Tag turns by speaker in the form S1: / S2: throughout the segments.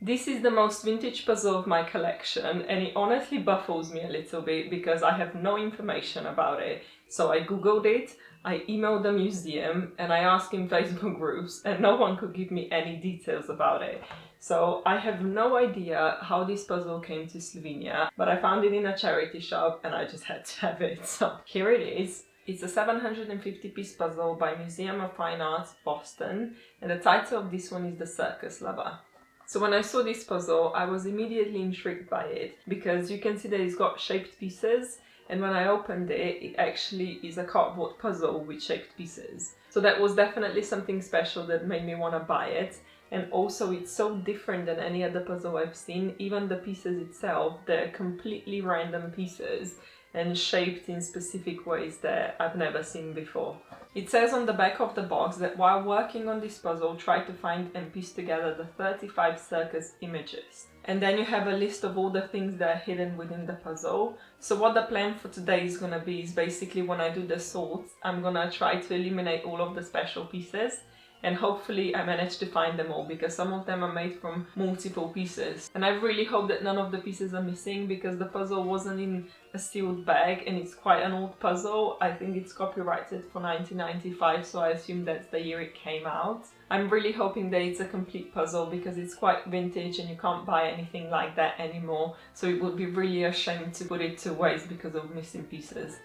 S1: This is the most vintage puzzle of my collection, and it honestly baffles me a little bit because I have no information about it. So I googled it, I emailed the museum, and I asked in Facebook groups, and no one could give me any details about it. So I have no idea how this puzzle came to Slovenia, but I found it in a charity shop and I just had to have it. So here it is. It's a 750-piece puzzle by Museum of Fine Arts, Boston, and the title of this one is The Circus Lover. So when I saw this puzzle, I was immediately intrigued by it because you can see that it's got shaped pieces, and when I opened it, it actually is a cardboard puzzle with shaped pieces. So that was definitely something special that made me want to buy it. And also it's so different than any other puzzle I've seen. Even the pieces itself, they're completely random pieces and shaped in specific ways that I've never seen before. It says on the back of the box that while working on this puzzle, try to find and piece together the 35 circus images. And then you have a list of all the things that are hidden within the puzzle. So what the plan for today is gonna be is basically when I do the sorts, I'm gonna try to eliminate all of the special pieces. And hopefully I managed to find them all because some of them are made from multiple pieces. And I really hope that none of the pieces are missing because the puzzle wasn't in a sealed bag and it's quite an old puzzle. I think it's copyrighted for 1995, so I assume that's the year it came out. I'm really hoping that it's a complete puzzle because it's quite vintage and you can't buy anything like that anymore. So it would be really a shame to put it to waste because of missing pieces.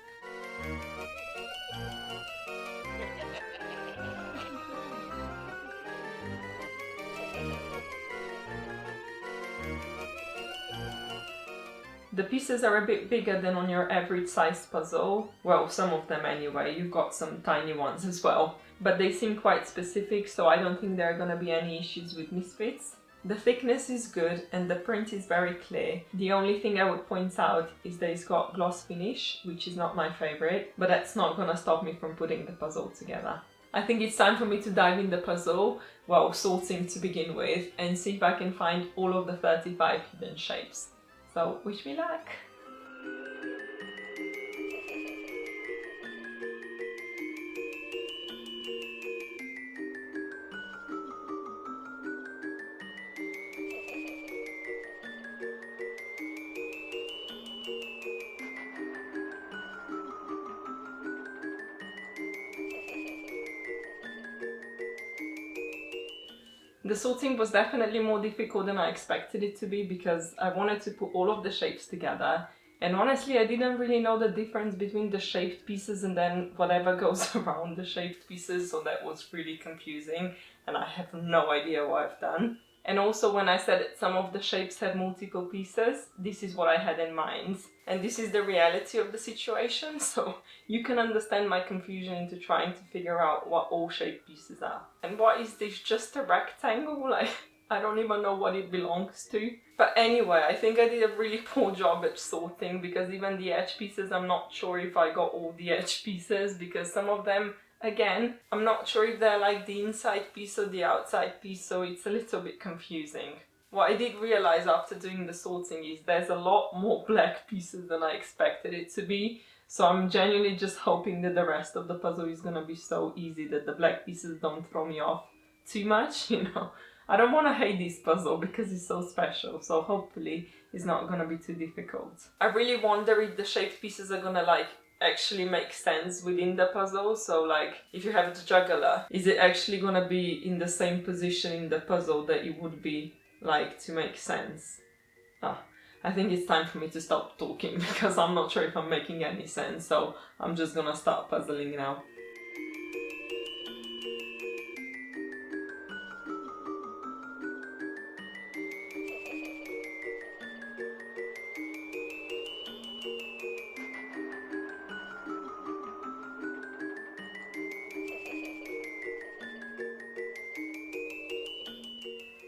S1: The pieces are a bit bigger than on your average sized puzzle. Well, some of them anyway, you've got some tiny ones as well. But they seem quite specific, so I don't think there are gonna be any issues with misfits. The thickness is good and the print is very clear. The only thing I would point out is that it's got gloss finish, which is not my favorite, but that's not gonna stop me from putting the puzzle together. I think it's time for me to dive in the puzzle, well, sorting to begin with, and see if I can find all of the 35 hidden shapes. So, wish me luck! The sorting was definitely more difficult than I expected it to be because I wanted to put all of the shapes together, and honestly I didn't really know the difference between the shaped pieces and then whatever goes around the shaped pieces, so that was really confusing and I have no idea what I've done. And also when I said that some of the shapes had multiple pieces, this is what I had in mind. And this is the reality of the situation, so you can understand my confusion into trying to figure out what all shaped pieces are. And what is this, just a rectangle? Like, I don't even know what it belongs to. But anyway, I think I did a really poor job at sorting because even the edge pieces, I'm not sure if I got all the edge pieces because some of them, again, I'm not sure if they're like the inside piece or the outside piece, so it's a little bit confusing. What I did realize after doing the sorting is there's a lot more black pieces than I expected it to be, so I'm genuinely just hoping that the rest of the puzzle is gonna be so easy that the black pieces don't throw me off too much, you know. I don't want to hate this puzzle because it's so special, so hopefully it's not gonna be too difficult. I really wonder if the shaped pieces are gonna like actually make sense within the puzzle. So like if you have the juggler, is it actually gonna be in the same position in the puzzle that it would be like to make sense? I think it's time for me to stop talking because I'm not sure if I'm making any sense, so I'm just gonna start puzzling now.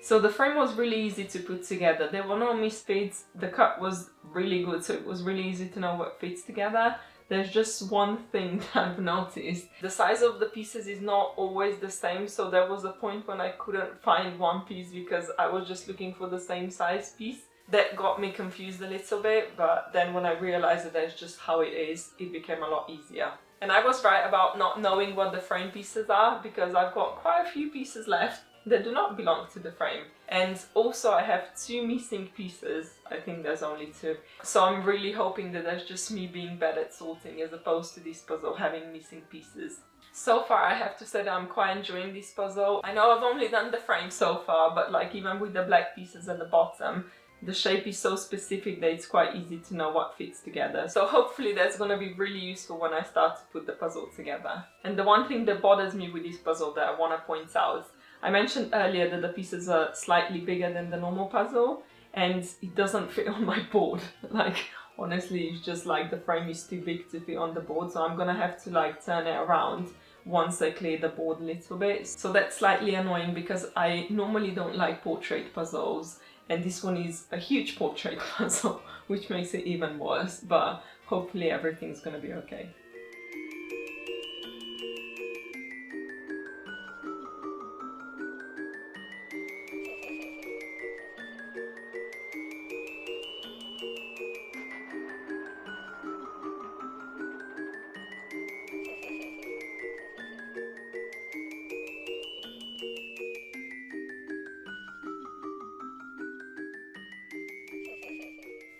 S1: So the frame was really easy to put together. There were no misfits, the cut was really good, so it was really easy to know what fits together. There's just one thing that I've noticed. The size of the pieces is not always the same, so there was a point when I couldn't find one piece because I was just looking for the same size piece. That got me confused a little bit, but then when I realized that that's just how it is, it became a lot easier. And I was right about not knowing what the frame pieces are because I've got quite a few pieces left. that do not belong to the frame. And also I have 2 missing pieces. I think there's only 2. So I'm really hoping that that's just me being bad at sorting as opposed to this puzzle having missing pieces. So far I have to say that I'm quite enjoying this puzzle. I know I've only done the frame so far, but like even with the black pieces at the bottom, the shape is so specific that it's quite easy to know what fits together. So hopefully that's going to be really useful when I start to put the puzzle together. And the one thing that bothers me with this puzzle that I want to point out, I mentioned earlier that the pieces are slightly bigger than the normal puzzle, and it doesn't fit on my board. Like, honestly, it's just like the frame is too big to fit on the board, so I'm gonna have to like turn it around once I clear the board a little bit. So that's slightly annoying because I normally don't like portrait puzzles, and this one is a huge portrait puzzle, which makes it even worse, but hopefully everything's gonna be okay.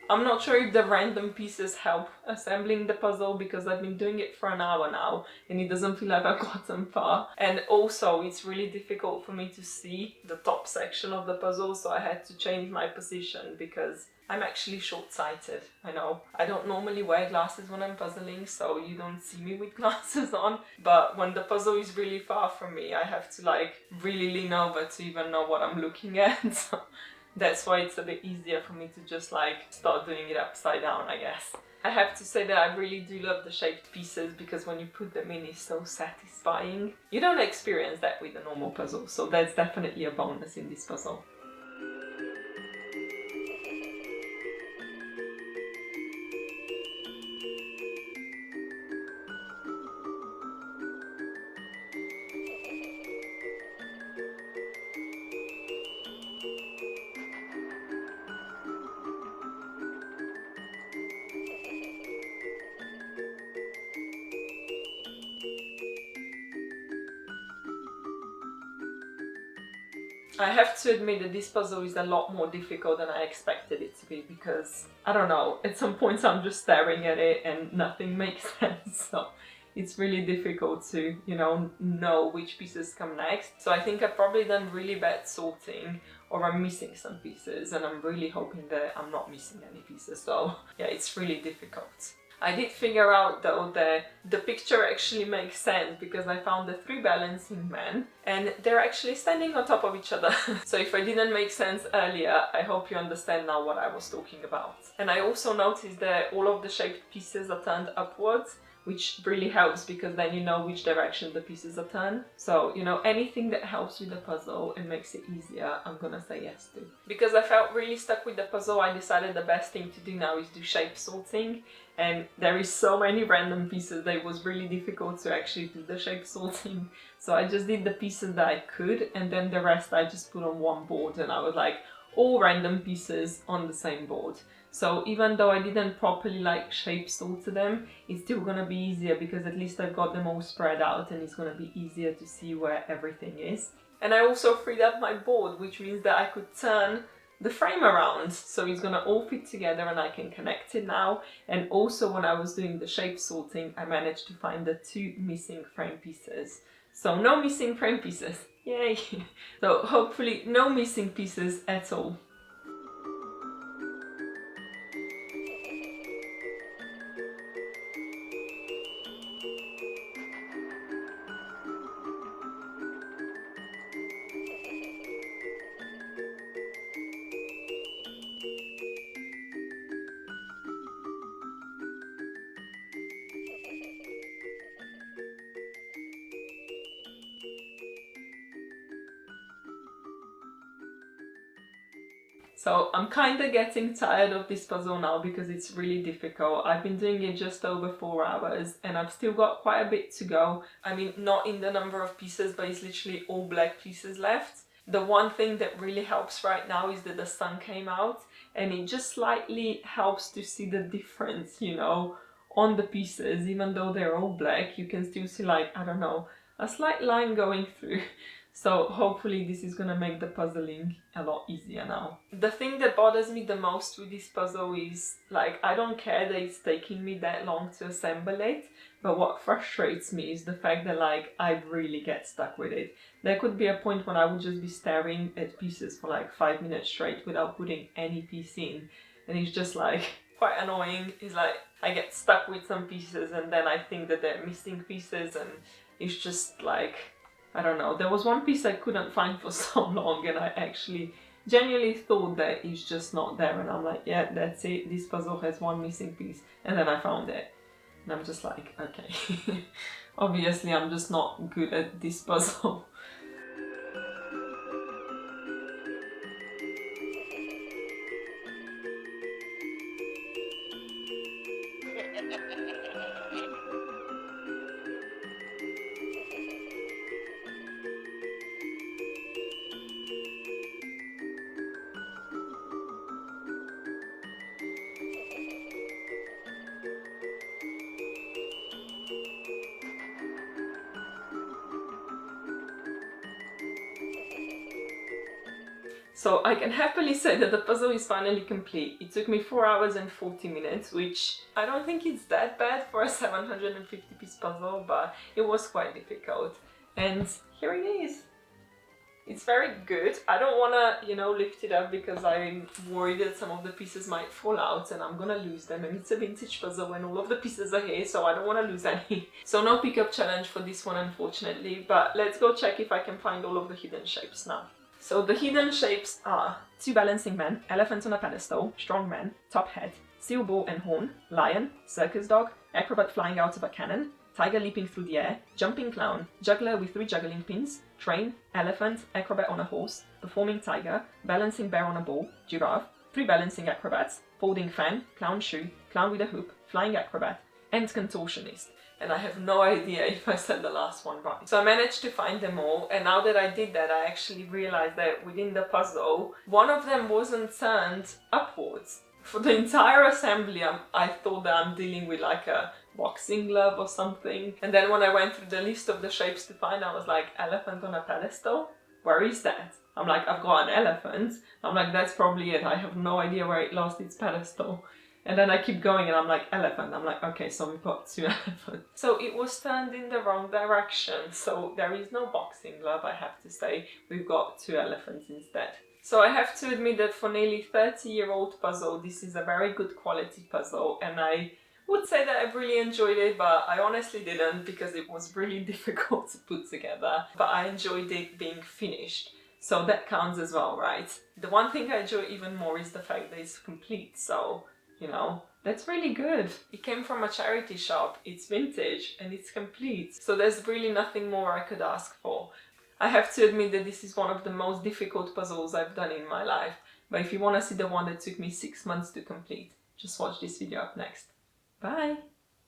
S1: I'm not sure if the random pieces help assembling the puzzle because I've been doing it for an hour now and it doesn't feel like I've gotten far. And also it's really difficult for me to see the top section of the puzzle, so I had to change my position because I'm actually short-sighted. I know. I don't normally wear glasses when I'm puzzling, so you don't see me with glasses on. But when the puzzle is really far from me, I have to like really lean over to even know what I'm looking at. So that's why it's a bit easier for me to just like start doing it upside down, I guess. I have to say that I really do love the shaped pieces because when you put them in, it's so satisfying. You don't experience that with a normal puzzle, so that's definitely a bonus in this puzzle. I have to admit that this puzzle is a lot more difficult than I expected it to be because, I don't know, at some points I'm just staring at it and nothing makes sense, so it's really difficult to, know which pieces come next. So I think I've probably done really bad sorting or I'm missing some pieces, and I'm really hoping that I'm not missing any pieces, so yeah, it's really difficult. I did figure out though that the picture actually makes sense because I found the 3 balancing men and they're actually standing on top of each other. So if I didn't make sense earlier, I hope you understand now what I was talking about. And I also noticed that all of the shaped pieces are turned upwards, which really helps because then you know which direction the pieces are turned. So, anything that helps with the puzzle and makes it easier, I'm gonna say yes to. Because I felt really stuck with the puzzle, I decided the best thing to do now is do shape sorting. And there is so many random pieces that it was really difficult to actually do the shape sorting. So I just did the pieces that I could, and then the rest I just put on one board, and I was like, all random pieces on the same board. So even though I didn't properly shape sort them, it's still gonna be easier because at least I've got them all spread out and it's gonna be easier to see where everything is. And I also freed up my board, which means that I could turn the frame around, so it's gonna all fit together and I can connect it now. And also when I was doing the shape sorting, I managed to find the 2 missing frame pieces. So no missing frame pieces, yay! So hopefully no missing pieces at all. So I'm kind of getting tired of this puzzle now because it's really difficult. I've been doing it just over 4 hours and I've still got quite a bit to go. I mean, not in the number of pieces, but it's literally all black pieces left. The one thing that really helps right now is that the sun came out and it just slightly helps to see the difference, on the pieces. Even though they're all black, you can still see a slight line going through. So hopefully this is gonna make the puzzling a lot easier now. The thing that bothers me the most with this puzzle is, like, I don't care that it's taking me that long to assemble it, but what frustrates me is the fact that, like, I really get stuck with it. There could be a point when I would just be staring at pieces for like 5 minutes straight without putting any piece in, and it's just like quite annoying. It's like I get stuck with some pieces and then I think that they're missing pieces, and it's just like, I don't know. There was one piece I couldn't find for so long, and I actually genuinely thought that it's just not there, and I'm like, yeah, that's it, this puzzle has one missing piece, and then I found it. And I'm just like, okay, obviously I'm just not good at this puzzle. So I can happily say that the puzzle is finally complete. It took me 4 hours and 40 minutes, which I don't think it's that bad for a 750 piece puzzle, but it was quite difficult. And here it is. It's very good. I don't want to, you know, lift it up because I'm worried that some of the pieces might fall out and I'm gonna lose them. And it's a vintage puzzle and all of the pieces are here, so I don't want to lose any. So no pickup challenge for this one, unfortunately, but let's go check if I can find all of the hidden shapes now. So the hidden shapes are 2 balancing men, elephant on a pedestal, strong man, top head, seal bow and horn, lion, circus dog, acrobat flying out of a cannon, tiger leaping through the air, jumping clown, juggler with 3 juggling pins, train, elephant, acrobat on a horse, performing tiger, balancing bear on a ball, giraffe, 3 balancing acrobats, folding fan, clown shoe, clown with a hoop, flying acrobat, and contortionist. And I have no idea if I said the last one right. So I managed to find them all, and now that I did that, I actually realized that within the puzzle, one of them wasn't turned upwards. For the entire assembly, I thought that I'm dealing with like a boxing glove or something. And then when I went through the list of the shapes to find, I was like, elephant on a pedestal? Where is that? I'm like, I've got an elephant. I'm like, that's probably it. I have no idea where it lost its pedestal. And then I keep going and I'm like, elephant. I'm like, okay, so we've got 2 elephants. So it was turned in the wrong direction. So there is no boxing glove, I have to say. We've got 2 elephants instead. So I have to admit that for nearly 30-year-old puzzle, this is a very good quality puzzle. And I would say that I really enjoyed it, but I honestly didn't because it was really difficult to put together. But I enjoyed it being finished. So that counts as well, right? The one thing I enjoy even more is the fact that it's complete. So, you know, that's really good. It came from a charity shop, it's vintage, and it's complete. So there's really nothing more I could ask for. I have to admit that this is one of the most difficult puzzles I've done in my life. But if you want to see the one that took me 6 months to complete, just watch this video up next. Bye!